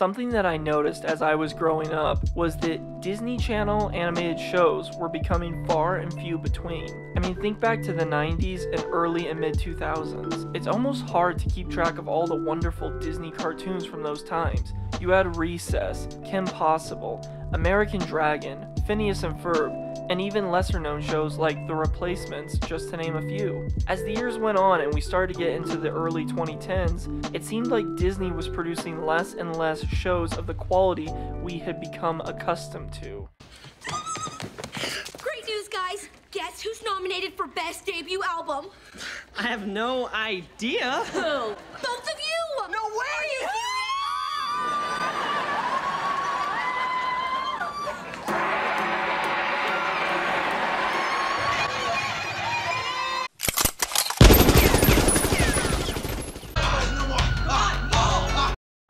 Something that I noticed as I was growing up was that Disney Channel animated shows were becoming far and few between. I mean, think back to the 90s and early and mid 2000s. It's almost hard to keep track of all the wonderful Disney cartoons from those times. You had Recess, Kim Possible, American Dragon, Phineas and Ferb, and even lesser known shows like The Replacements, just to name a few. As the years went on and we started to get into the early 2010s, it seemed like Disney was producing less and less shows of the quality we had become accustomed to. Great news, guys! Guess who's nominated for Best Debut Album? I have no idea. Who? Both of you! No way! Are you serious?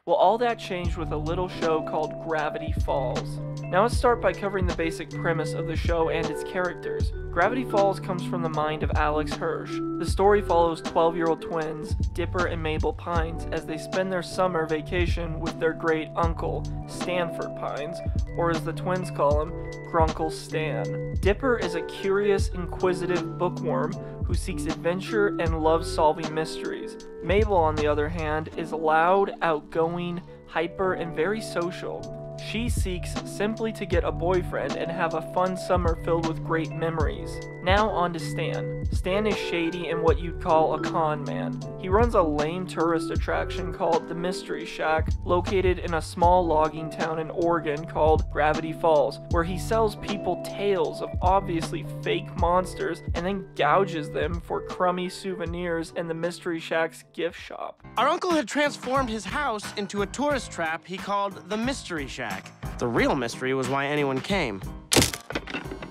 Well, all that changed with a little show called Gravity Falls. Now let's start by covering the basic premise of the show and its characters. Gravity Falls comes from the mind of Alex Hirsch. The story follows 12-year-old twins, Dipper and Mabel Pines, as they spend their summer vacation with their great uncle, Stanford Pines, or as the twins call him, Grunkle Stan. Dipper is a curious, inquisitive bookworm who seeks adventure and loves solving mysteries. Mabel, on the other hand, is loud, outgoing, hyper, and very social. She seeks simply to get a boyfriend and have a fun summer filled with great memories. Now on to Stan. Stan is shady and what you'd call a con man. He runs a lame tourist attraction called the Mystery Shack, located in a small logging town in Oregon called Gravity Falls, where he sells people tales of obviously fake monsters and then gouges them for crummy souvenirs in the Mystery Shack's gift shop. Our uncle had transformed his house into a tourist trap he called the Mystery Shack. The real mystery was why anyone came.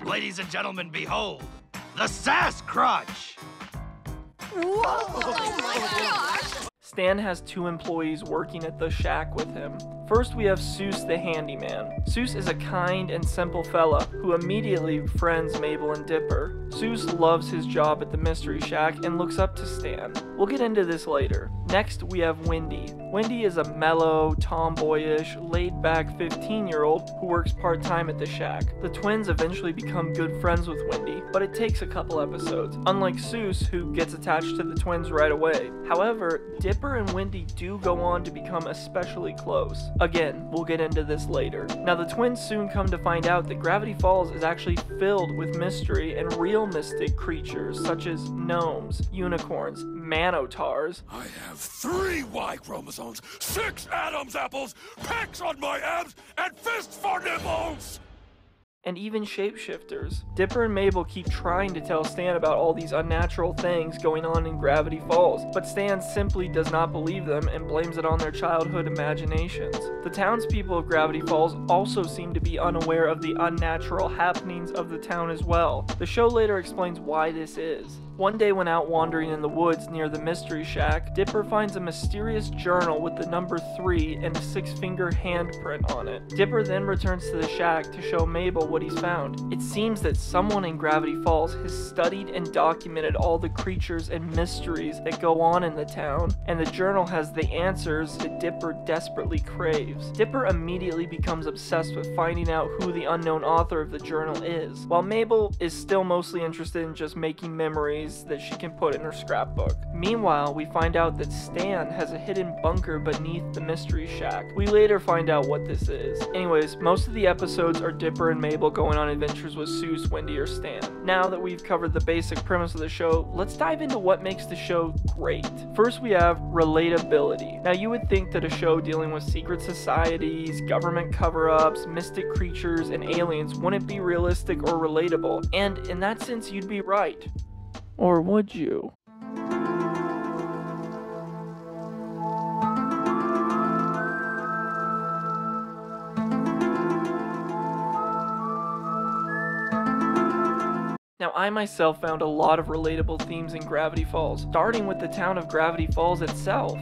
Ladies and gentlemen, behold, the Sass Crunch! Whoa! Oh my gosh! Stan has two employees working at the shack with him. First, we have Seuss the handyman. Seuss is a kind and simple fella who immediately befriends Mabel and Dipper. Seuss loves his job at the Mystery Shack and looks up to Stan. We'll get into this later. Next, we have Wendy. Wendy is a mellow, tomboyish, laid-back 15-year-old who works part-time at the shack. The twins eventually become good friends with Wendy, but it takes a couple episodes, unlike Seuss, who gets attached to the twins right away. However, Dipper and Wendy do go on to become especially close. Again, we'll get into this later. Now, the twins soon come to find out that Gravity Falls is actually filled with mystery and real mystic creatures such as gnomes, unicorns, manotars. I have 3 Y chromosomes, 6 Adam's apples, pecs on my abs, and fists for nipples! And even shapeshifters. Dipper and Mabel keep trying to tell Stan about all these unnatural things going on in Gravity Falls, but Stan simply does not believe them and blames it on their childhood imaginations. The townspeople of Gravity Falls also seem to be unaware of the unnatural happenings of the town as well. The show later explains why this is. One day when out wandering in the woods near the Mystery Shack, Dipper finds a mysterious journal with the number 3 and a 6-finger handprint on it. Dipper then returns to the shack to show Mabel what he's found. It seems that someone in Gravity Falls has studied and documented all the creatures and mysteries that go on in the town, and the journal has the answers that Dipper desperately craves. Dipper immediately becomes obsessed with finding out who the unknown author of the journal is, while Mabel is still mostly interested in just making memories that she can put in her scrapbook. Meanwhile, we find out that Stan has a hidden bunker beneath the Mystery Shack. We later find out what this is. Anyways, most of the episodes are Dipper and Mabel going on adventures with Seuss, Wendy, or Stan. Now that we've covered the basic premise of the show, let's dive into what makes the show great. First, we have relatability. Now, you would think that a show dealing with secret societies, government cover-ups, mystic creatures, and aliens wouldn't be realistic or relatable, and in that sense, you'd be right. Or would you? Now, I myself found a lot of relatable themes in Gravity Falls, starting with the town of Gravity Falls itself.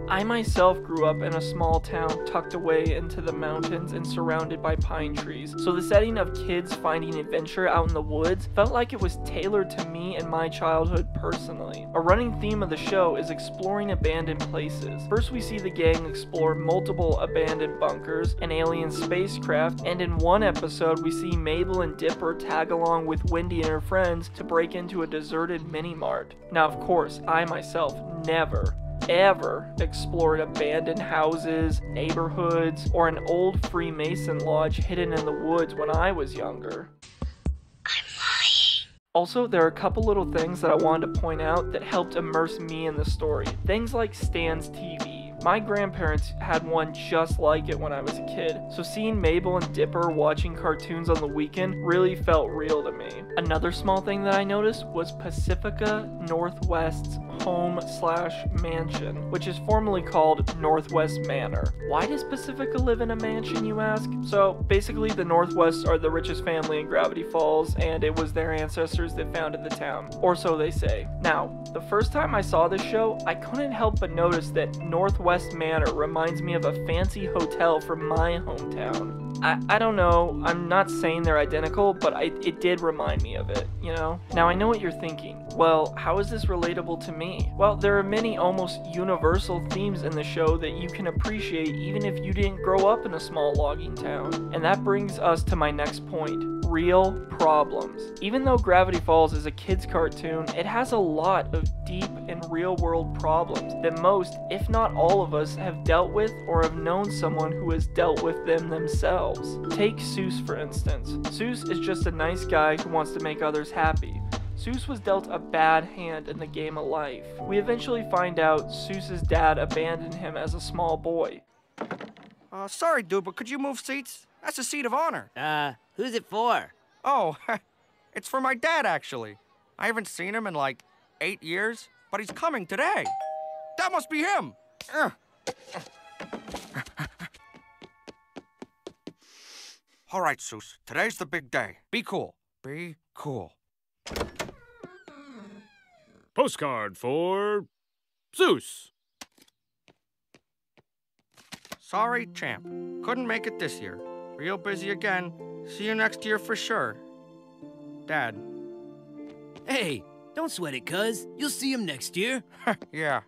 I myself grew up in a small town tucked away into the mountains and surrounded by pine trees, so the setting of kids finding adventure out in the woods felt like it was tailored to me and my childhood personally. A running theme of the show is exploring abandoned places. First we see the gang explore multiple abandoned bunkers, an alien spacecraft, and in one episode we see Mabel and Dipper tag along with Wendy and her friends to break into a deserted mini-mart. Now of course, I myself never ever explored abandoned houses, neighborhoods, or an old Freemason lodge hidden in the woods when I was younger. Also, there are a couple little things that I wanted to point out that helped immerse me in the story. Things like Stan's TV. My grandparents had one just like it when I was a kid, so seeing Mabel and Dipper watching cartoons on the weekend really felt real to me. Another small thing that I noticed was Pacifica Northwest's home/mansion, which is formerly called Northwest Manor. Why does Pacifica live in a mansion, you ask? So basically the Northwests are the richest family in Gravity Falls, and it was their ancestors that founded the town, or so they say. Now, the first time I saw this show, I couldn't help but notice that Northwest Manor reminds me of a fancy hotel from my hometown. I don't know, I'm not saying they're identical, but it did remind me of it, you know? Now I know what you're thinking. Well, how is this relatable to me? Well, there are many almost universal themes in the show that you can appreciate even if you didn't grow up in a small logging town. And that brings us to my next point. Real problems. Even though Gravity Falls is a kid's cartoon, it has a lot of deep and real-world problems that most, if not all of us, have dealt with or have known someone who has dealt with them themselves. Take Soos for instance. Soos is just a nice guy who wants to make others happy. Soos was dealt a bad hand in the game of life. We eventually find out Soos's dad abandoned him as a small boy. Sorry, dude, but could you move seats? That's a seat of honor. Who's it for? Oh, it's for my dad, actually. I haven't seen him in like 8 years, but he's coming today. That must be him. All right, Soos, today's the big day. Be cool. Be cool. Postcard for Soos. Sorry, champ. Couldn't make it this year. Real busy again. See you next year for sure. Dad. Hey, don't sweat it, cuz. You'll see him next year. Yeah,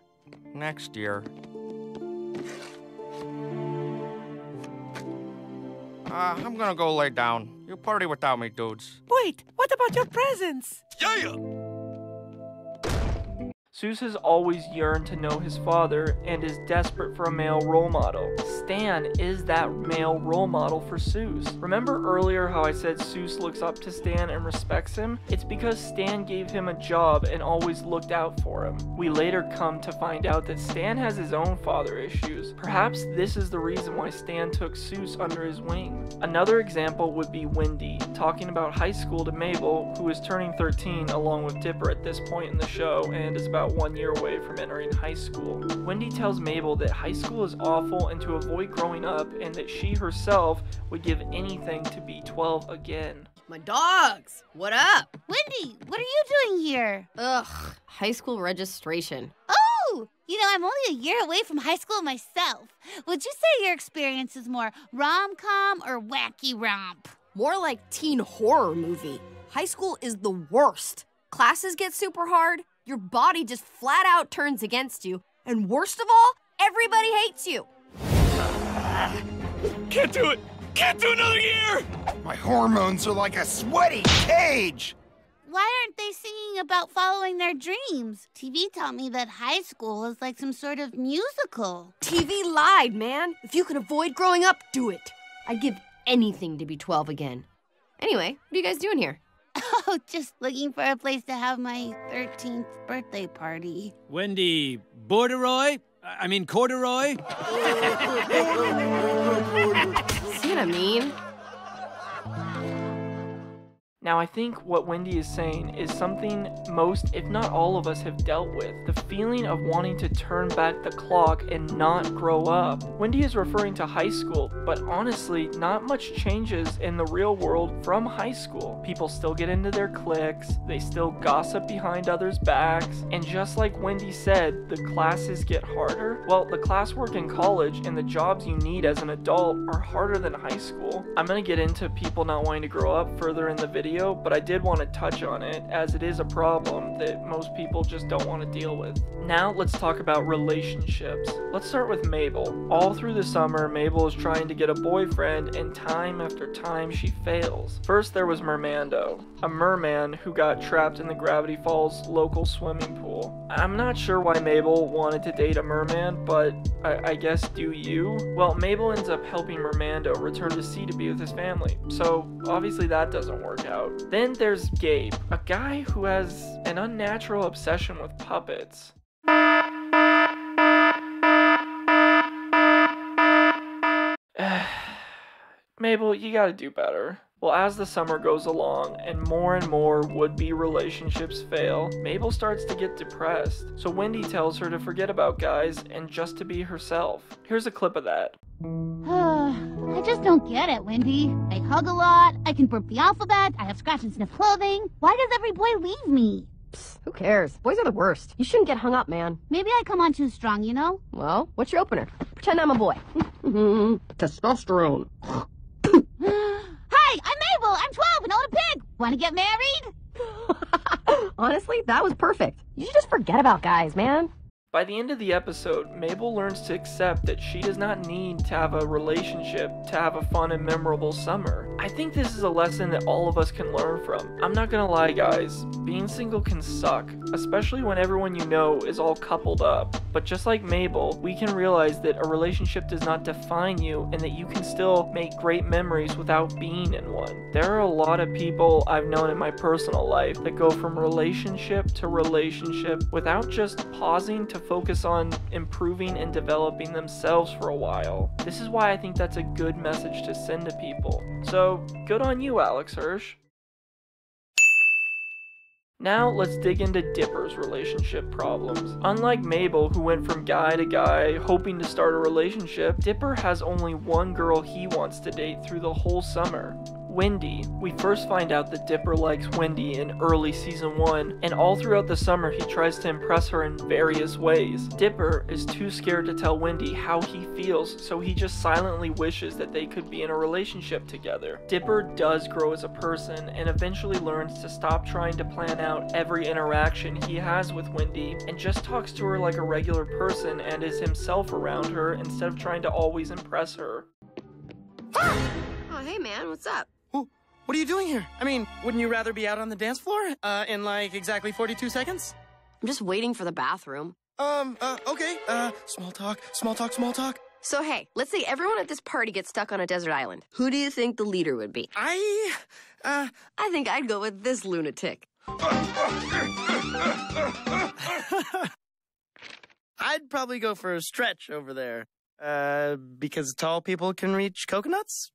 next year. I'm gonna go lay down. You party without me, dudes. Wait, what about your presents? Yeah! Soos has always yearned to know his father and is desperate for a male role model. Stan is that male role model for Soos. Remember earlier how I said Soos looks up to Stan and respects him? It's because Stan gave him a job and always looked out for him. We later come to find out that Stan has his own father issues. Perhaps this is the reason why Stan took Soos under his wing. Another example would be Wendy, talking about high school to Mabel, who is turning 13 along with Dipper at this point in the show and is about 1 year away from entering high school. Wendy tells Mabel that high school is awful and to avoid growing up, and that she herself would give anything to be 12 again. My dogs! What up? Wendy, what are you doing here? Ugh, high school registration. Oh! You know, I'm only a year away from high school myself. Would you say your experience is more rom-com or wacky romp? More like teen horror movie. High school is the worst. Classes get super hard, your body just flat out turns against you, and worst of all, everybody hates you. Can't do it! Can't do another year! My hormones are like a sweaty cage! Why aren't they singing about following their dreams? TV taught me that high school is like some sort of musical. TV lied, man. If you can avoid growing up, do it. I'd give anything to be 12 again. Anyway, what are you guys doing here? Oh, just looking for a place to have my 13th birthday party. Wendy Corduroy? See what I mean? Now, I think what Wendy is saying is something most, if not all of us, have dealt with. The feeling of wanting to turn back the clock and not grow up. Wendy is referring to high school, but honestly, not much changes in the real world from high school. People still get into their cliques, they still gossip behind others' backs, and just like Wendy said, the classes get harder. Well, the classwork in college and the jobs you need as an adult are harder than high school. I'm gonna get into people not wanting to grow up further in the video, but I did want to touch on it as it is a problem that most people just don't want to deal with. Now let's talk about relationships. Let's start with Mabel. All through the summer, Mabel is trying to get a boyfriend, and time after time she fails. First there was Mermando, a merman who got trapped in the Gravity Falls local swimming pool. I'm not sure why Mabel wanted to date a merman, but I guess do you? Well, Mabel ends up helping Mermando return to sea to be with his family, so obviously that doesn't work out. Then there's Gabe, a guy who has an unnatural obsession with puppets. Mabel, you gotta do better. Well, as the summer goes along and more would-be relationships fail, Mabel starts to get depressed. So Wendy tells her to forget about guys and just to be herself. Here's a clip of that. I just don't get it, Wendy. I hug a lot, I can burp the alphabet, I have scratch and sniff clothing. Why does every boy leave me? Psst, who cares? Boys are the worst. You shouldn't get hung up, man. Maybe I come on too strong, you know? Well, what's your opener? Pretend I'm a boy. Testosterone. Hi, I'm Mabel. I'm 12 and own a pig. Want to get married? Honestly, that was perfect. You should just forget about guys, man. By the end of the episode, Mabel learns to accept that she does not need to have a relationship to have a fun and memorable summer. I think this is a lesson that all of us can learn from. I'm not gonna lie, guys, being single can suck, especially when everyone you know is all coupled up. But just like Mabel, we can realize that a relationship does not define you and that you can still make great memories without being in one. There are a lot of people I've known in my personal life that go from relationship to relationship without just pausing to focus on improving and developing themselves for a while. This is why I think that's a good message to send to people. So, good on you, Alex Hirsch. Now let's dig into Dipper's relationship problems. Unlike Mabel, who went from guy to guy hoping to start a relationship, Dipper has only one girl he wants to date through the whole summer. Wendy. We first find out that Dipper likes Wendy in early season 1, and all throughout the summer he tries to impress her in various ways. Dipper is too scared to tell Wendy how he feels, so he just silently wishes that they could be in a relationship together. Dipper does grow as a person and eventually learns to stop trying to plan out every interaction he has with Wendy and just talks to her like a regular person and is himself around her instead of trying to always impress her. Oh, hey man, what's up? What are you doing here? I mean, wouldn't you rather be out on the dance floor? In like exactly 42 seconds? I'm just waiting for the bathroom. Okay. Small talk. So hey, let's say everyone at this party gets stuck on a desert island. Who do you think the leader would be? I think I'd go with this lunatic. I'd probably go for a Stretch over there. Because tall people can reach coconuts?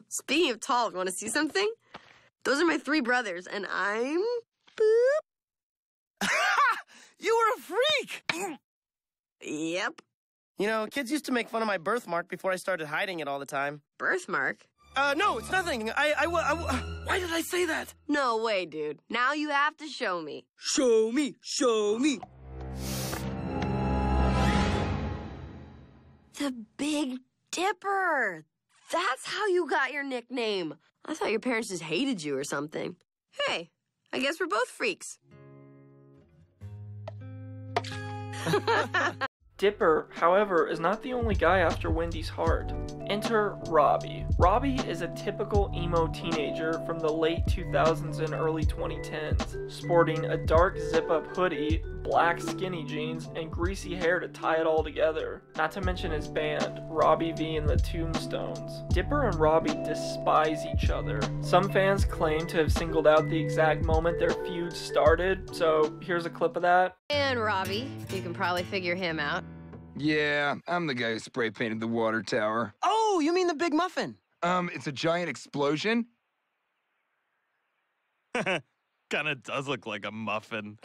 Speaking of tall, want to see something? Those are my 3 brothers, and I'm... Boop. You were a freak! Yep. You know, kids used to make fun of my birthmark before I started hiding it all the time. Birthmark? No, it's nothing. Why did I say that? No way, dude. Now you have to show me. Show me. The Big Dipper. That's how you got your nickname. I thought your parents just hated you or something. Hey, I guess we're both freaks. Dipper, however, is not the only guy after Wendy's heart. Enter Robbie. Robbie is a typical emo teenager from the late 2000s and early 2010s, sporting a dark zip-up hoodie, black skinny jeans, and greasy hair to tie it all together. Not to mention his band, Robbie V and the Tombstones. Dipper and Robbie despise each other. Some fans claim to have singled out the exact moment their feud started, so here's a clip of that. And Robbie, you can probably figure him out. Yeah, I'm the guy who spray painted the water tower. Oh, you mean the Big Muffin? It's a giant explosion? Kinda does look like a muffin.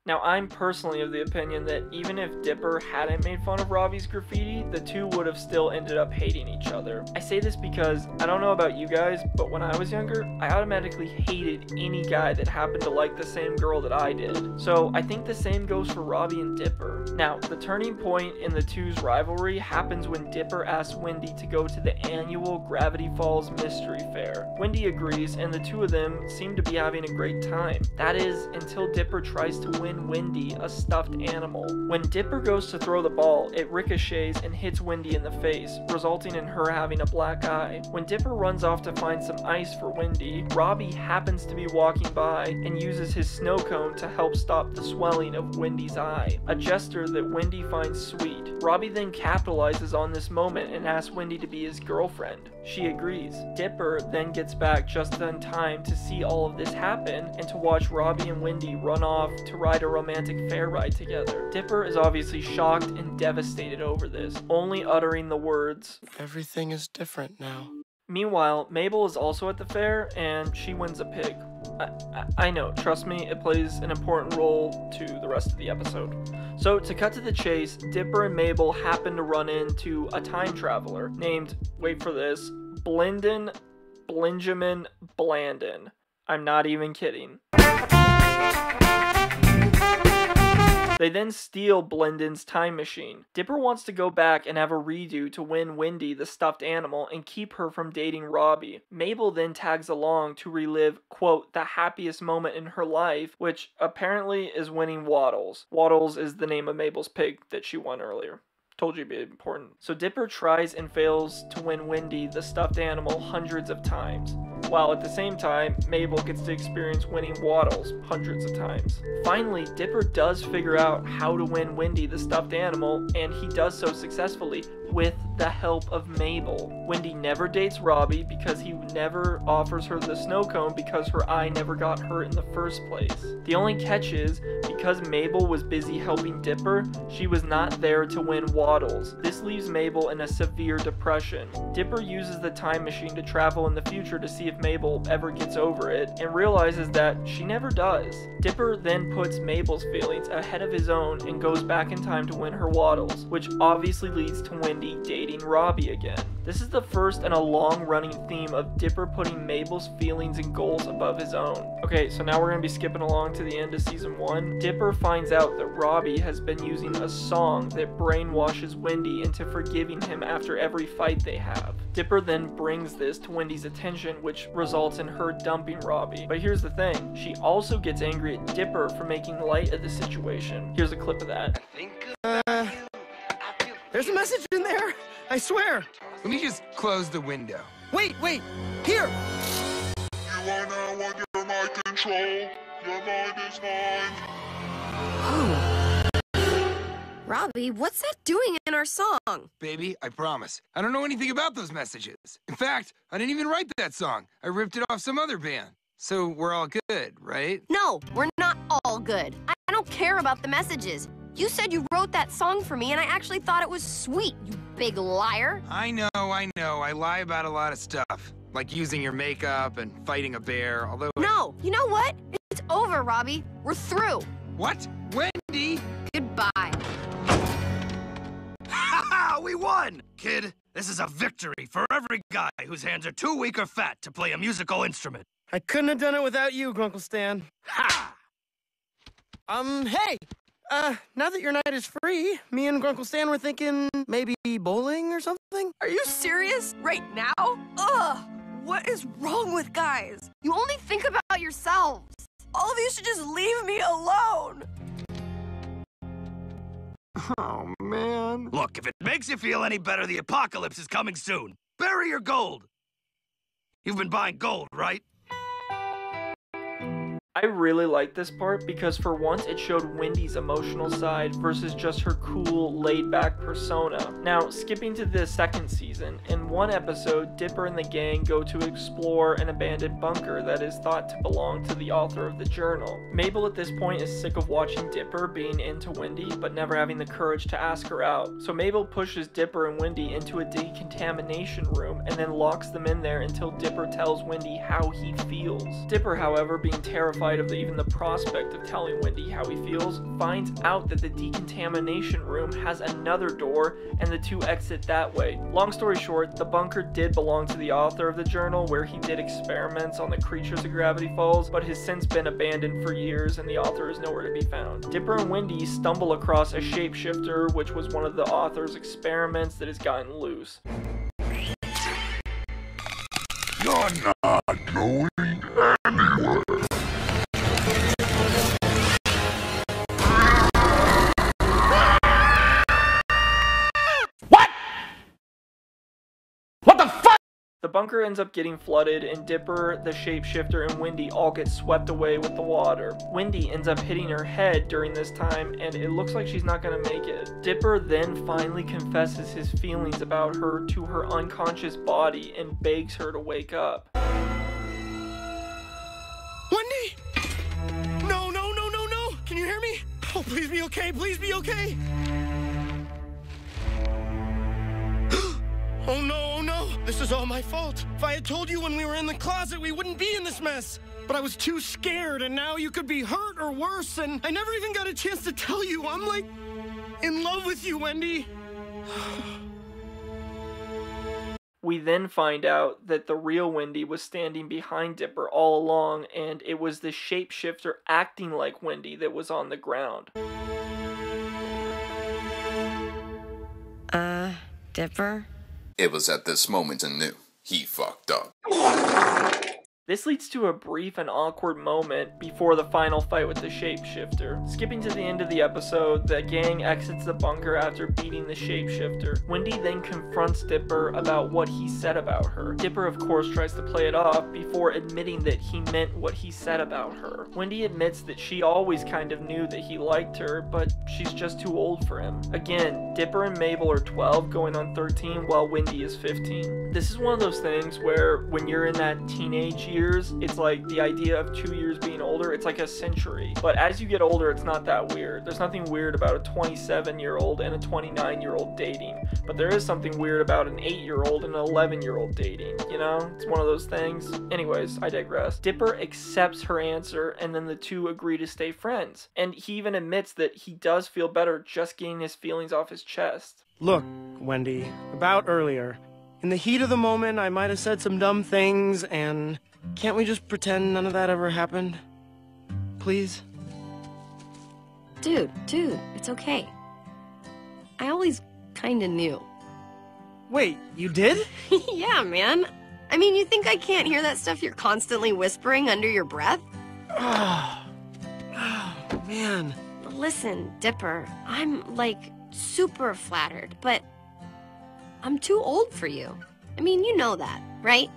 Now, I'm personally of the opinion that even if Dipper hadn't made fun of Robbie's graffiti, the two would have still ended up hating each other. I say this because I don't know about you guys, but when I was younger, I automatically hated any guy that happened to like the same girl that I did. So I think the same goes for Robbie and Dipper. Now, the turning point in the two's rivalry happens when Dipper asks Wendy to go to the annual Gravity Falls Mystery Fair. Wendy agrees, and the two of them seem to be having a great time. That is, until Dipper tries to win Wendy a stuffed animal. When Dipper goes to throw the ball, it ricochets and hits Wendy in the face, resulting in her having a black eye. When Dipper runs off to find some ice for Wendy, Robbie happens to be walking by and uses his snow cone to help stop the swelling of Wendy's eye, a gesture that Wendy finds sweet. Robbie then capitalizes on this moment and asks Wendy to be his girlfriend. She agrees. Dipper then gets back just in time to see all of this happen and to watch Robbie and Wendy run off to ride a romantic fair ride together. Dipper is obviously shocked and devastated over this, only uttering the words, "Everything is different now." Meanwhile, Mabel is also at the fair, and she wins a pig. I know, trust me, it plays an important role to the rest of the episode. So, to cut to the chase, Dipper and Mabel happen to run into a time traveler named, wait for this, Blandon Blandon. I'm not even kidding. They then steal Blandon's time machine. Dipper wants to go back and have a redo to win Wendy the stuffed animal and keep her from dating Robbie. Mabel then tags along to relive, quote, the happiest moment in her life, which apparently is winning Waddles. Waddles is the name of Mabel's pig that she won earlier. Told you it'd be important. So Dipper tries and fails to win Wendy the stuffed animal hundreds of times, while at the same time, Mabel gets to experience winning Waddles hundreds of times. Finally, Dipper does figure out how to win Wendy the stuffed animal, and he does so successfully with the help of Mabel. Wendy never dates Robbie because he never offers her the snow cone because her eye never got hurt in the first place. The only catch is, because Mabel was busy helping Dipper, she was not there to win Waddles. This leaves Mabel in a severe depression. Dipper uses the time machine to travel in the future to see if Mabel ever gets over it, and realizes that she never does. Dipper then puts Mabel's feelings ahead of his own and goes back in time to win her Waddles, which obviously leads to Wendy dating Robbie again. This is the first in a long-running theme of Dipper putting Mabel's feelings and goals above his own. Okay, so now we're going to be skipping along to the end of season 1. Dipper finds out that Robbie has been using a song that brainwashes Wendy into forgiving him after every fight they have. Dipper then brings this to Wendy's attention, which results in her dumping Robbie. But here's the thing, she also gets angry at Dipper for making light of the situation. Here's a clip of that. There's a message in there, I swear. Let me just close the window. Wait, here. You are now under my control. Your mind is mine. Robbie, what's that doing in our song? Baby, I promise. I don't know anything about those messages. In fact, I didn't even write that song. I ripped it off some other band. So we're all good, right? No, we're not all good. I don't care about the messages. You said you wrote that song for me, and I actually thought it was sweet, you big liar. I know. I lie about a lot of stuff. Like using your makeup and fighting a bear, although... No, you know what? It's over, Robbie. We're through. What? Wendy? Goodbye. Ha! We won! Kid, this is a victory for every guy whose hands are too weak or fat to play a musical instrument. I couldn't have done it without you, Grunkle Stan. Ha! Hey! Now that your night is free, me and Grunkle Stan were thinking maybe bowling or something? Are you serious? Right now? Ugh! What is wrong with guys? You only think about yourselves. All of you should just leave me alone. Oh, man. Look, if it makes you feel any better, the apocalypse is coming soon. Bury your gold. You've been buying gold, right? I really liked this part because for once it showed Wendy's emotional side versus just her cool, laid-back persona. Now, skipping to the second season, in one episode, Dipper and the gang go to explore an abandoned bunker that is thought to belong to the author of the journal. Mabel at this point is sick of watching Dipper being into Wendy, but never having the courage to ask her out. So Mabel pushes Dipper and Wendy into a decontamination room and then locks them in there until Dipper tells Wendy how he feels. Dipper, however, being terrified of even the prospect of telling Wendy how he feels, finds out that the decontamination room has another door and the two exit that way. Long story short, the bunker did belong to the author of the journal where he did experiments on the creatures of Gravity Falls, but has since been abandoned for years and the author is nowhere to be found. Dipper and Wendy stumble across a shapeshifter, which was one of the author's experiments that has gotten loose. You're not going anywhere. The bunker ends up getting flooded, and Dipper, the shapeshifter, and Wendy all get swept away with the water. Wendy ends up hitting her head during this time, and it looks like she's not gonna make it. Dipper then finally confesses his feelings about her to her unconscious body and begs her to wake up. Wendy! No, no, no, no, no! Can you hear me? Oh, please be okay, please be okay! Oh no, oh no! This is all my fault. If I had told you when we were in the closet, we wouldn't be in this mess. But I was too scared, and now you could be hurt or worse, and I never even got a chance to tell you. I'm like, in love with you, Wendy. We then find out that the real Wendy was standing behind Dipper all along, and it was the shapeshifter acting like Wendy that was on the ground. Dipper? It was at this moment I knew he fucked up. This leads to a brief and awkward moment before the final fight with the shapeshifter. Skipping to the end of the episode, the gang exits the bunker after beating the shapeshifter. Wendy then confronts Dipper about what he said about her. Dipper of course tries to play it off before admitting that he meant what he said about her. Wendy admits that she always kind of knew that he liked her, but she's just too old for him. Again, Dipper and Mabel are 12 going on 13 while Wendy is 15. This is one of those things where when you're in that teenage years, it's like the idea of 2 years being older, it's like a century. But as you get older, it's not that weird. There's nothing weird about a 27-year-old and a 29-year-old dating. But there is something weird about an 8-year-old and an 11-year-old dating, you know? It's one of those things. Anyways, I digress. Dipper accepts her answer, and then the two agree to stay friends. And he even admits that he does feel better just getting his feelings off his chest. Look, Wendy, about earlier. In the heat of the moment, I might have said some dumb things, and can't we just pretend none of that ever happened? Please? Dude, it's okay. I always kinda knew. Wait, you did? Yeah, man. I mean, you think I can't hear that stuff you're constantly whispering under your breath? Oh, man. Listen, Dipper, I'm, like, super flattered, but I'm too old for you. I mean, you know that, right?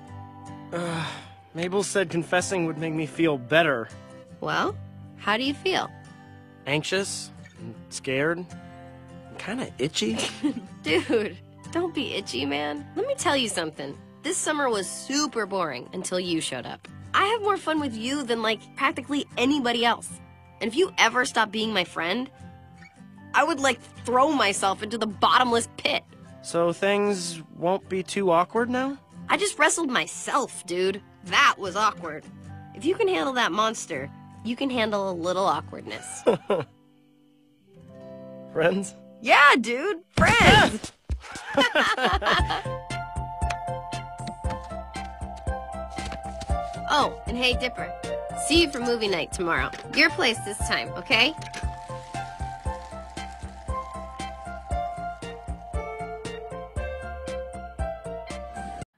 Mabel said confessing would make me feel better. Well, how do you feel? Anxious, and scared, kind of itchy. Dude, don't be itchy, man. Let me tell you something. This summer was super boring until you showed up. I have more fun with you than, like, practically anybody else. And if you ever stop being my friend, I would, like, throw myself into the bottomless pit. So things won't be too awkward now? I just wrestled myself, dude. That was awkward. If you can handle that monster, you can handle a little awkwardness. Friends? Yeah, dude. Friends! Oh, and hey, Dipper. See you for movie night tomorrow. Your place this time, okay?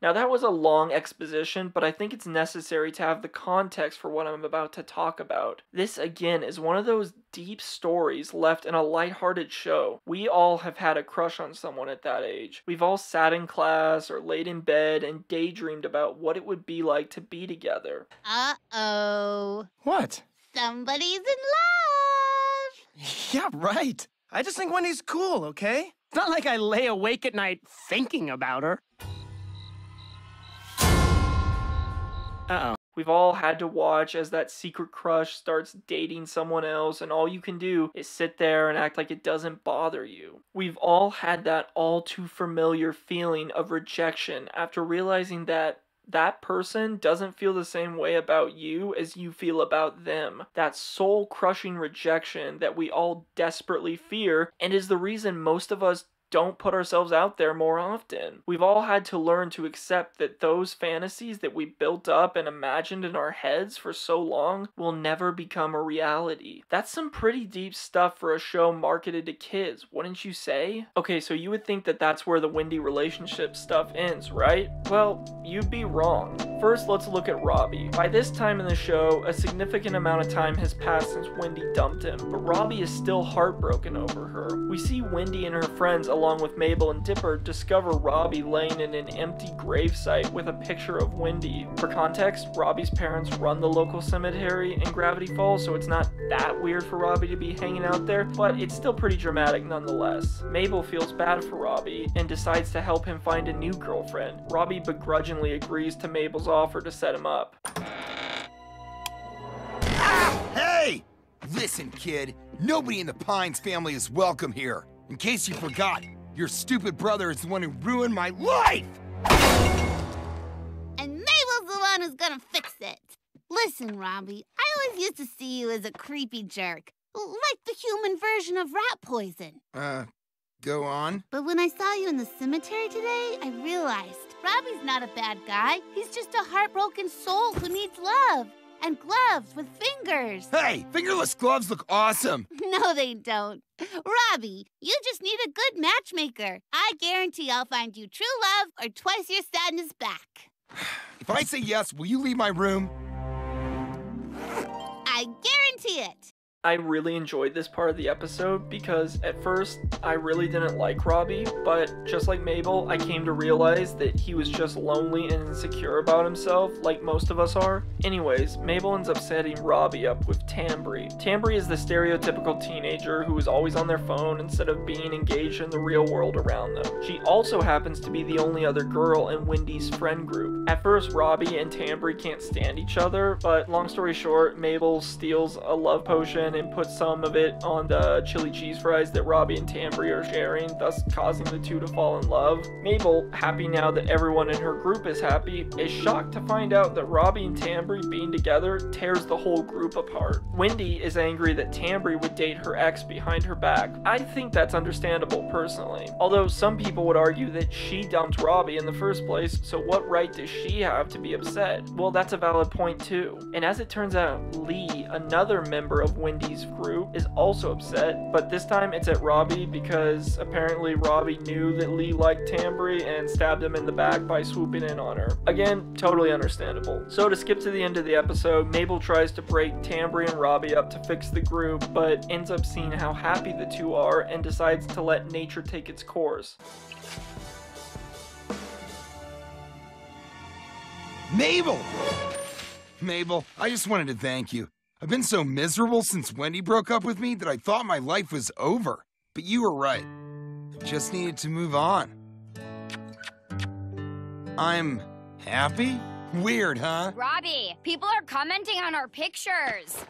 Now that was a long exposition, but I think it's necessary to have the context for what I'm about to talk about. This again is one of those deep stories left in a lighthearted show. We all have had a crush on someone at that age. We've all sat in class or laid in bed and daydreamed about what it would be like to be together. Uh-oh. What? Somebody's in love! Yeah, right. I just think Wendy's cool, okay? It's not like I lay awake at night thinking about her. Uh-oh. We've all had to watch as that secret crush starts dating someone else, and all you can do is sit there and act like it doesn't bother you. We've all had that all too familiar feeling of rejection after realizing that that person doesn't feel the same way about you as you feel about them. That soul-crushing rejection that we all desperately fear, and is the reason most of us don't put ourselves out there more often. We've all had to learn to accept that those fantasies that we built up and imagined in our heads for so long will never become a reality. That's some pretty deep stuff for a show marketed to kids, wouldn't you say? Okay, so you would think that that's where the Wendy relationship stuff ends, right? Well, you'd be wrong. First, let's look at Robbie. By this time in the show, a significant amount of time has passed since Wendy dumped him, but Robbie is still heartbroken over her. We see Wendy and her friends along with Mabel and Dipper discover Robbie laying in an empty gravesite with a picture of Wendy. For context, Robbie's parents run the local cemetery in Gravity Falls, so it's not that weird for Robbie to be hanging out there, but it's still pretty dramatic nonetheless. Mabel feels bad for Robbie and decides to help him find a new girlfriend. Robbie begrudgingly agrees to Mabel's offer to set him up. Hey! Listen, kid. Nobody in the Pines family is welcome here. In case you forgot, your stupid brother is the one who ruined my life! And Mabel's the one who's gonna fix it. Listen, Robbie, I always used to see you as a creepy jerk. Like the human version of rat poison. Go on. But when I saw you in the cemetery today, I realized Robbie's not a bad guy. He's just a heartbroken soul who needs love. And gloves with fingers. Hey, fingerless gloves look awesome. No, they don't. Robbie, you just need a good matchmaker. I guarantee I'll find you true love or twice your sadness back. If I say yes, will you leave my room? I guarantee it. I really enjoyed this part of the episode because at first I really didn't like Robbie, but just like Mabel, I came to realize that he was just lonely and insecure about himself, like most of us are. Anyways, Mabel ends up setting Robbie up with Tambry. Tambry is the stereotypical teenager who is always on their phone instead of being engaged in the real world around them. She also happens to be the only other girl in Wendy's friend group. At first, Robbie and Tambry can't stand each other, but long story short, Mabel steals a love potion and puts some of it on the chili cheese fries that Robbie and Tambry are sharing, thus causing the two to fall in love. Mabel, happy now that everyone in her group is happy, is shocked to find out that Robbie and Tambry being together tears the whole group apart. Wendy is angry that Tambry would date her ex behind her back. I think that's understandable personally, although some people would argue that she dumped Robbie in the first place, so what right does she have to be upset? Well, that's a valid point too. And as it turns out, Lee, another member of Wendy's group, is also upset, but this time it's at Robbie because apparently Robbie knew that Lee liked Tambry and stabbed him in the back by swooping in on her. Again, totally understandable. So to skip to the end of the episode, Mabel tries to break Tambry and Robbie up to fix the group, but ends up seeing how happy the two are and decides to let nature take its course. Mabel! Mabel, I just wanted to thank you. I've been so miserable since Wendy broke up with me that I thought my life was over. But you were right. I just needed to move on. I'm happy? Weird, huh? Robbie, people are commenting on our pictures.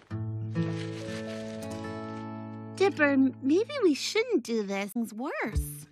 Dipper, maybe we shouldn't do this. It's worse.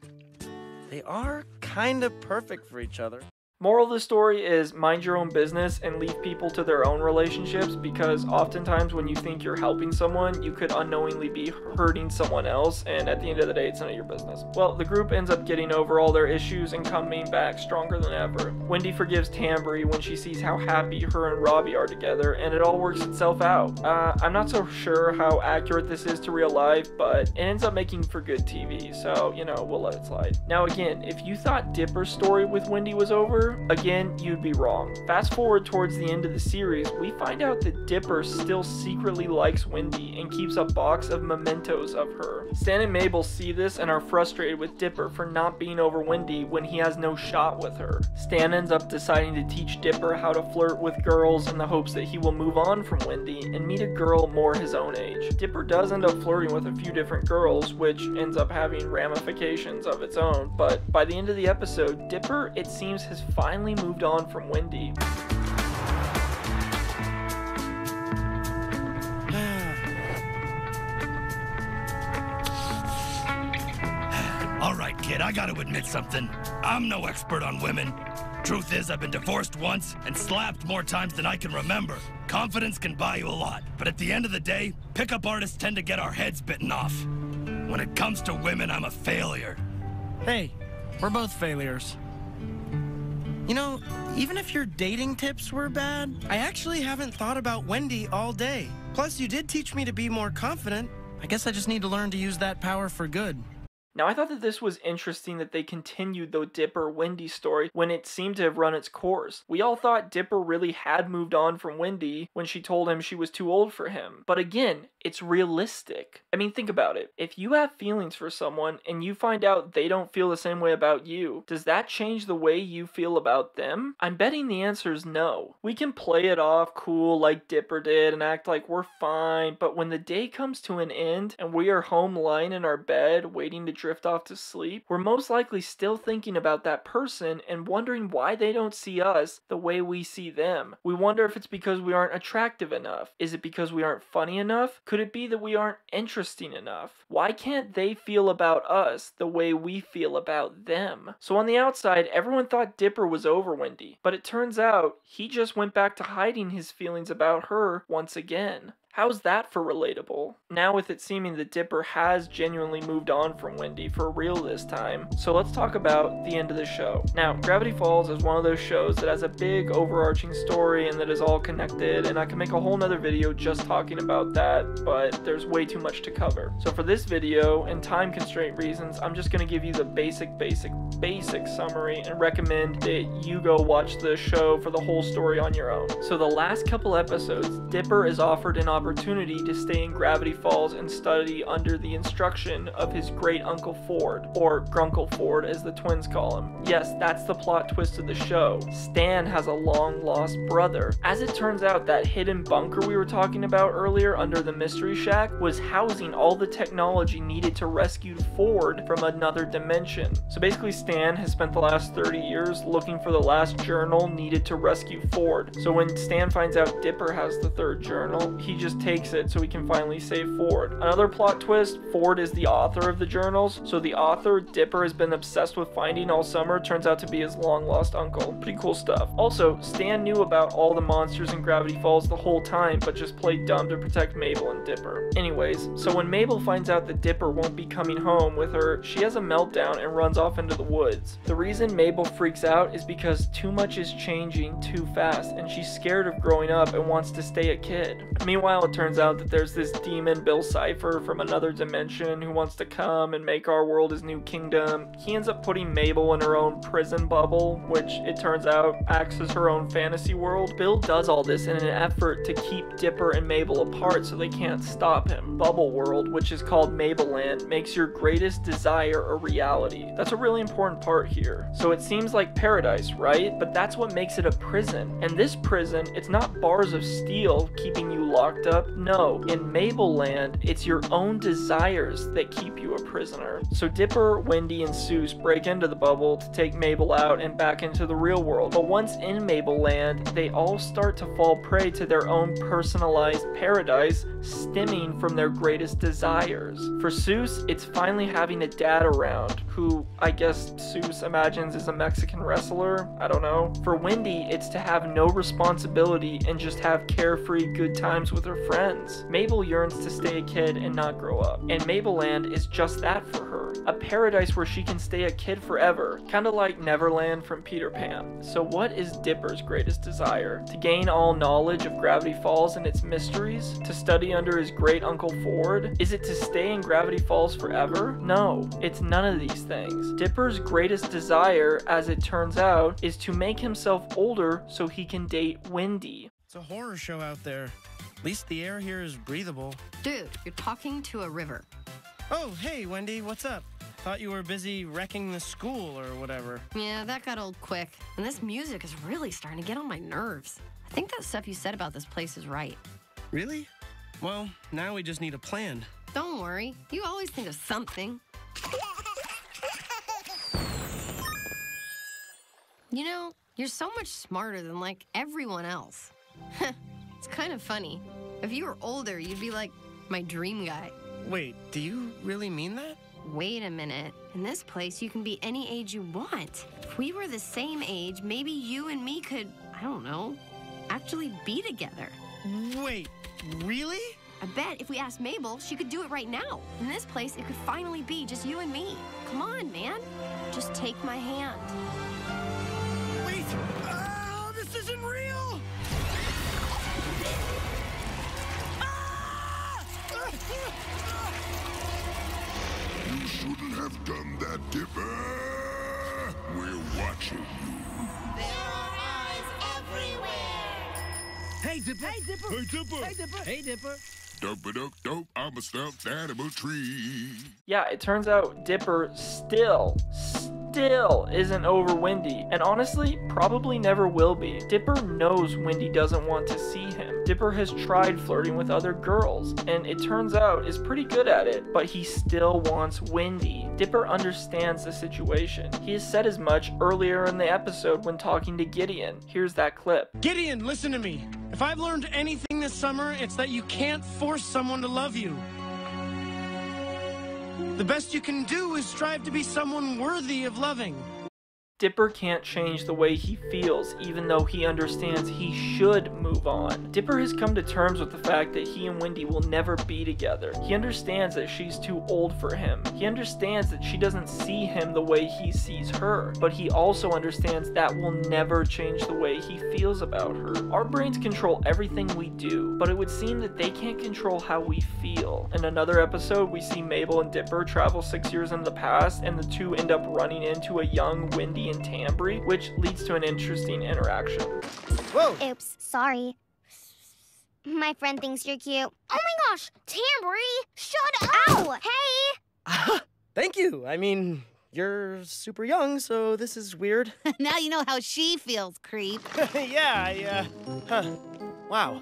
They are kind of perfect for each other. Moral of the story is mind your own business and leave people to their own relationships, because oftentimes when you think you're helping someone, you could unknowingly be hurting someone else, and at the end of the day, it's none of your business. Well, the group ends up getting over all their issues and coming back stronger than ever. Wendy forgives Tambry when she sees how happy her and Robbie are together, and it all works itself out. I'm not so sure how accurate this is to real life, but it ends up making for good TV, so, you know, we'll let it slide. Now again, if you thought Dipper's story with Wendy was over, Dipper, again, you'd be wrong. Fast forward towards the end of the series, we find out that Dipper still secretly likes Wendy and keeps a box of mementos of her. Stan and Mabel see this and are frustrated with Dipper for not being over Wendy when he has no shot with her. Stan ends up deciding to teach Dipper how to flirt with girls in the hopes that he will move on from Wendy and meet a girl more his own age. Dipper does end up flirting with a few different girls, which ends up having ramifications of its own, but by the end of the episode, Dipper, it seems, has finally moved on from Wendy. Alright, kid, I gotta admit something. I'm no expert on women. Truth is, I've been divorced once and slapped more times than I can remember. Confidence can buy you a lot, but at the end of the day, pickup artists tend to get our heads bitten off. When it comes to women, I'm a failure. Hey, we're both failures. You know, even if your dating tips were bad, I actually haven't thought about Wendy all day. Plus, you did teach me to be more confident. I guess I just need to learn to use that power for good. Now, I thought that this was interesting that they continued the Dipper-Wendy story when it seemed to have run its course. We all thought Dipper really had moved on from Wendy when she told him she was too old for him. But again, it's realistic. I mean, think about it. If you have feelings for someone and you find out they don't feel the same way about you, does that change the way you feel about them? I'm betting the answer is no. We can play it off cool like Dipper did and act like we're fine, but when the day comes to an end and we are home lying in our bed waiting to drift off to sleep, we're most likely still thinking about that person and wondering why they don't see us the way we see them. We wonder if it's because we aren't attractive enough. Is it because we aren't funny enough? Could it be that we aren't interesting enough? Why can't they feel about us the way we feel about them? So on the outside, everyone thought Dipper was over Wendy, but it turns out he just went back to hiding his feelings about her once again. How's that for relatable? Now with it seeming that Dipper has genuinely moved on from Wendy for real this time, so let's talk about the end of the show. Now, Gravity Falls is one of those shows that has a big overarching story and that is all connected, and I can make a whole nother video just talking about that, but there's way too much to cover. So for this video, and time constraint reasons, I'm just going to give you the basic summary and recommend that you go watch the show for the whole story on your own. So the last couple episodes, Dipper is offered an opportunity to stay in Gravity Falls and study under the instruction of his great uncle Ford, or Grunkle Ford as the twins call him. Yes, that's the plot twist of the show. Stan has a long lost brother. As it turns out, that hidden bunker we were talking about earlier under the Mystery Shack was housing all the technology needed to rescue Ford from another dimension. So basically Stan has spent the last 30 years looking for the last journal needed to rescue Ford. So when Stan finds out Dipper has the third journal, he just takes it so he can finally save Ford. Another plot twist, Ford is the author of the journals, so the author Dipper has been obsessed with finding all summer turns out to be his long lost uncle. Pretty cool stuff. Also, Stan knew about all the monsters in Gravity Falls the whole time, but just played dumb to protect Mabel and Dipper. Anyways, so when Mabel finds out that Dipper won't be coming home with her, she has a meltdown and runs off into the woods. The reason Mabel freaks out is because too much is changing too fast, and she's scared of growing up and wants to stay a kid. Meanwhile, it turns out that there's this demon Bill Cipher from another dimension who wants to come and make our world his new kingdom. He ends up putting Mabel in her own prison bubble, which it turns out acts as her own fantasy world. Bill does all this in an effort to keep Dipper and Mabel apart so they can't stop him. Bubble World, which is called Mabelland, makes your greatest desire a reality. That's a really important part here. So it seems like paradise, right? But that's what makes it a prison. And this prison, it's not bars of steel keeping you locked up. No, in Mabelland, it's your own desires that keep you a prisoner. So Dipper, Wendy, and Seuss break into the bubble to take Mabel out and back into the real world. But once in Mabelland, they all start to fall prey to their own personalized paradise stemming from their greatest desires. For Seuss, it's finally having a dad around, who I guess Seuss imagines is a Mexican wrestler. I don't know. For Wendy, it's to have no responsibility and just have carefree good times with her friends. Mabel yearns to stay a kid and not grow up, and Mabelland is just that for her. A paradise where she can stay a kid forever, kinda like Neverland from Peter Pan. So what is Dipper's greatest desire? To gain all knowledge of Gravity Falls and its mysteries? To study under his great uncle Ford? Is it to stay in Gravity Falls forever? No, it's none of these things. Dipper's greatest desire, as it turns out, is to make himself older so he can date Wendy. It's a horror show out there. At least the air here is breathable. Dude, you're talking to a river. Oh, hey, Wendy, what's up? Thought you were busy wrecking the school or whatever. Yeah, that got old quick. And this music is really starting to get on my nerves. I think that stuff you said about this place is right. Really? Well, now we just need a plan. Don't worry. You always think of something. You know, you're so much smarter than, like, everyone else. It's kind of funny. If you were older, you'd be like my dream guy. Wait, do you really mean that? Wait a minute. In this place, you can be any age you want. If we were the same age, maybe you and me could, I don't know, actually be together. Wait, really? I bet if we asked Mabel, she could do it right now. In this place, it could finally be just you and me. Come on, man. Just take my hand. Wait! Oh, this isn't real! You shouldn't have done that, Dipper. We're watching you. There are eyes everywhere. Hey, Dipper. Hey, Dipper. Hey, Dipper. Hey, Dipper. Hey, Dipper. Dope, I'm a stuffed animal tree. Yeah, it turns out Dipper still isn't over Wendy, and honestly, probably never will be. Dipper knows Wendy doesn't want to see him. Dipper has tried flirting with other girls, and it turns out is pretty good at it, but he still wants Wendy. Dipper understands the situation. He has said as much earlier in the episode when talking to Gideon. Here's that clip. Gideon, listen to me. If I've learned anything this summer, it's that you can't force someone to love you. The best you can do is strive to be someone worthy of loving. Dipper can't change the way he feels, even though he understands he should move on. Dipper has come to terms with the fact that he and Wendy will never be together. He understands that she's too old for him. He understands that she doesn't see him the way he sees her, but he also understands that will never change the way he feels about her. Our brains control everything we do, but it would seem that they can't control how we feel. In another episode, we see Mabel and Dipper travel 6 years into the past, and the two end up running into a young Wendy and Tambry, which leads to an interesting interaction. Whoa! Oops, sorry. My friend thinks you're cute. Oh my gosh, Tambry! Shut up! Hey! Thank you. I mean, you're super young, so this is weird. Now you know how she feels, creep. Yeah, Wow.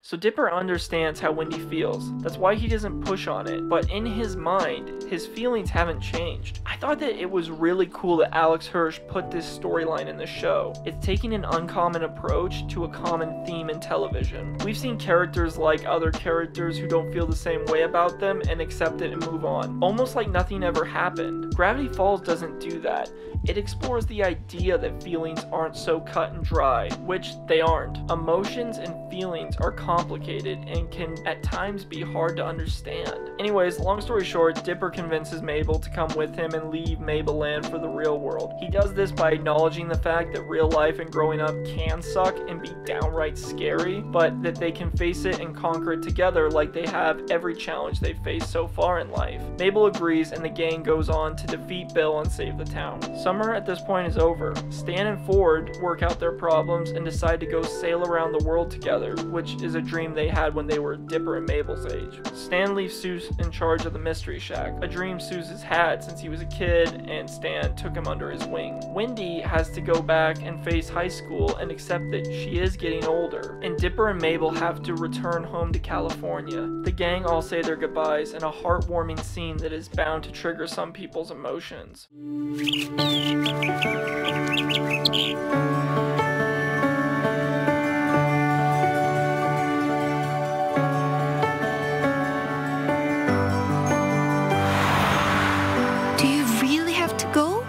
So Dipper understands how Wendy feels. That's why he doesn't push on it. But in his mind, his feelings haven't changed. I thought that it was really cool that Alex Hirsch put this storyline in the show. It's taking an uncommon approach to a common theme in television. We've seen characters like other characters who don't feel the same way about them and accept it and move on. Almost like nothing ever happened. Gravity Falls doesn't do that. It explores the idea that feelings aren't so cut and dry, which they aren't. Emotions and feelings are complicated and can at times be hard to understand. Anyways, long story short, Dipper convinces Mabel to come with him and leave Mabel Land for the real world. He does this by acknowledging the fact that real life and growing up can suck and be downright scary, but that they can face it and conquer it together like they have every challenge they've faced so far in life. Mabel agrees and the gang goes on to defeat Bill and save the town. Summer at this point is over. Stan and Ford work out their problems and decide to go sail around the world together, which is a dream they had when they were Dipper and Mabel's age. Stan leaves Soos in charge of the Mystery Shack, a dream Soos has had since he was a kid and Stan took him under his wing. Wendy has to go back and face high school and accept that she is getting older, and Dipper and Mabel have to return home to California. The gang all say their goodbyes in a heartwarming scene that is bound to trigger some people's emotions.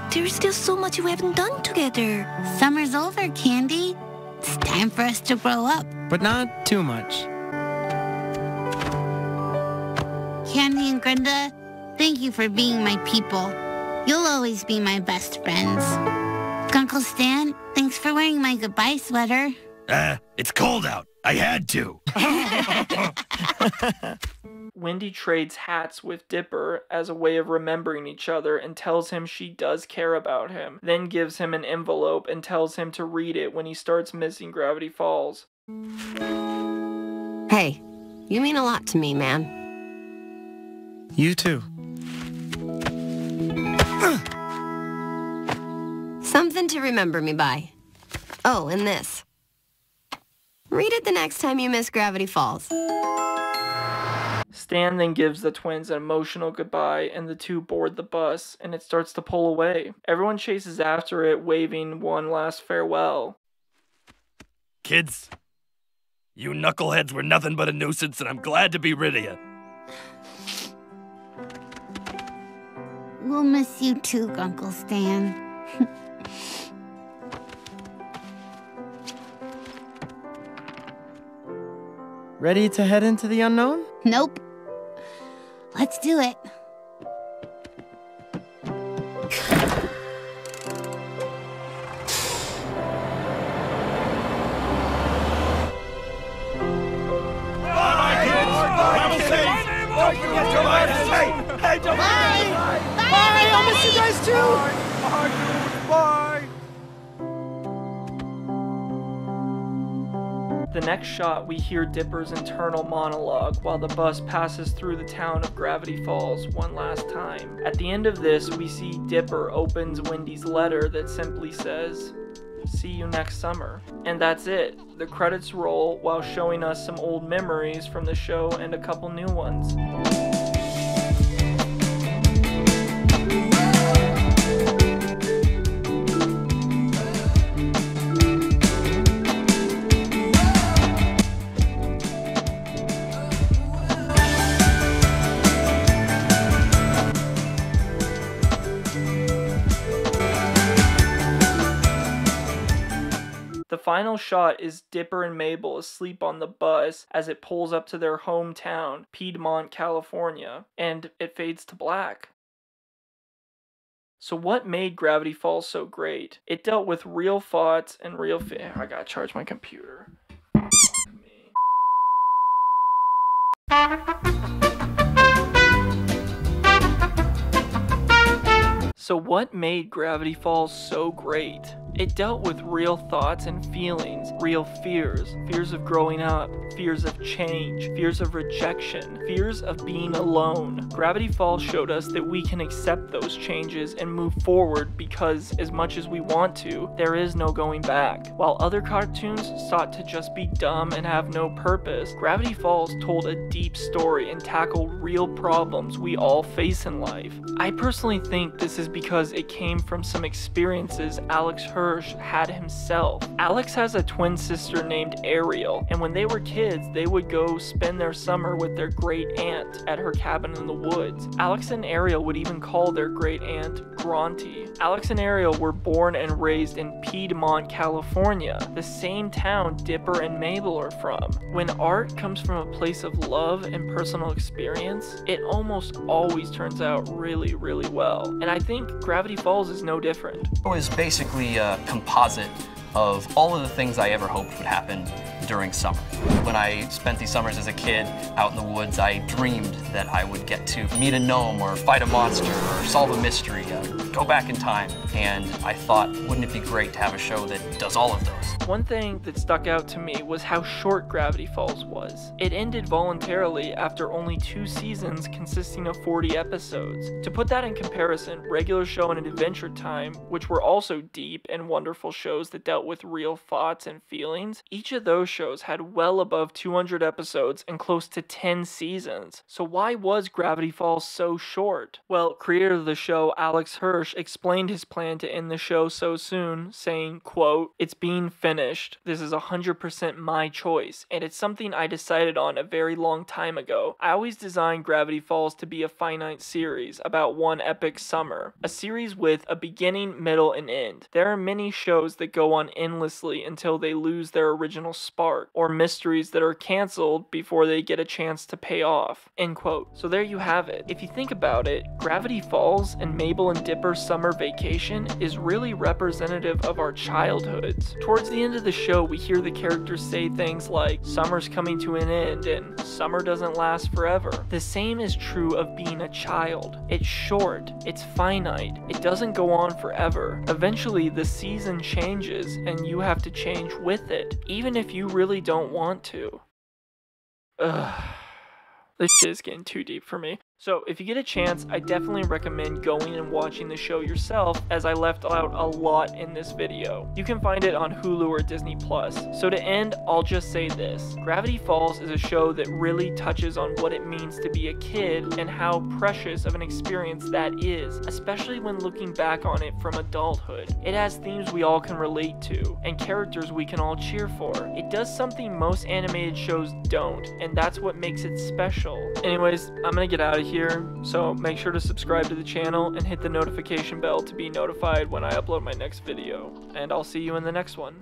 There's still so much we haven't done together. Summer's over, Candy. It's time for us to grow up. But not too much. Candy and Grenda, thank you for being my people. You'll always be my best friends. Uncle Stan, thanks for wearing my goodbye sweater. It's cold out. I had to. Wendy trades hats with Dipper as a way of remembering each other and tells him she does care about him, then gives him an envelope and tells him to read it when he starts missing Gravity Falls. Hey, you mean a lot to me, man. You too. Something to remember me by. Oh, and this. Read it the next time you miss Gravity Falls. Stan then gives the twins an emotional goodbye and the two board the bus and it starts to pull away. Everyone chases after it, waving one last farewell. Kids, you knuckleheads were nothing but a nuisance and I'm glad to be rid of you. We'll miss you too, Uncle Stan. Ready to head into the unknown? Nope. Let's do it. Bye! I'll miss you guys too! Bye! The next shot, we hear Dipper's internal monologue while the bus passes through the town of Gravity Falls one last time. At the end of this, we see Dipper opens Wendy's letter that simply says, "See you next summer." And that's it. The credits roll while showing us some old memories from the show and a couple new ones. The final shot is Dipper and Mabel asleep on the bus as it pulls up to their hometown, Piedmont, California, and it fades to black. So what made Gravity Falls so great? It dealt with real thoughts and real I gotta charge my computer. So what made Gravity Falls so great? It dealt with real thoughts and feelings, real fears, fears of growing up, fears of change, fears of rejection, fears of being alone. Gravity Falls showed us that we can accept those changes and move forward because as much as we want to, there is no going back. While other cartoons sought to just be dumb and have no purpose, Gravity Falls told a deep story and tackled real problems we all face in life. I personally think this is because it came from some experiences Alex Hirsch had himself. Alex has a twin sister named Ariel, and when they were kids, they would go spend their summer with their great aunt at her cabin in the woods. Alex and Ariel would even call their great aunt Granty. Alex and Ariel were born and raised in Piedmont, California, the same town Dipper and Mabel are from. When art comes from a place of love and personal experience, it almost always turns out really, really well. And I think Gravity Falls is no different. It was basically a composite of all of the things I ever hoped would happen during summer. When I spent these summers as a kid out in the woods, I dreamed that I would get to meet a gnome or fight a monster or solve a mystery, go back in time. And I thought, wouldn't it be great to have a show that does all of those? One thing that stuck out to me was how short Gravity Falls was. It ended voluntarily after only 2 seasons consisting of 40 episodes. To put that in comparison, Regular Show and Adventure Time, which were also deep and wonderful shows that dealt with real thoughts and feelings, each of those shows had well above 200 episodes and close to 10 seasons. So why was Gravity Falls so short? Well, creator of the show Alex Hirsch explained his plan to end the show so soon, saying, quote, "It's being finished. This is 100% my choice, and it's something I decided on a very long time ago. I always designed Gravity Falls to be a finite series about one epic summer, a series with a beginning, middle, and end. There are many shows that go on endlessly until they lose their original spark, or mysteries that are canceled before they get a chance to pay off." End quote. So there you have it. If you think about it, Gravity Falls and Mabel and Dipper summer vacation is really representative of our childhoods. Towards the end of the show, we hear the characters say things like, summer's coming to an end and summer doesn't last forever. The same is true of being a child. It's short, it's finite, it doesn't go on forever. Eventually, the season changes and you have to change with it, even if you really don't want to. Ugh. This shit is getting too deep for me. So if you get a chance, I definitely recommend going and watching the show yourself, as I left out a lot in this video. You can find it on Hulu or Disney+. So to end, I'll just say this. Gravity Falls is a show that really touches on what it means to be a kid and how precious of an experience that is, especially when looking back on it from adulthood. It has themes we all can relate to, and characters we can all cheer for. It does something most animated shows don't, and that's what makes it special. Anyways, I'm gonna get out of here, so make sure to subscribe to the channel and hit the notification bell to be notified when I upload my next video, and I'll see you in the next one.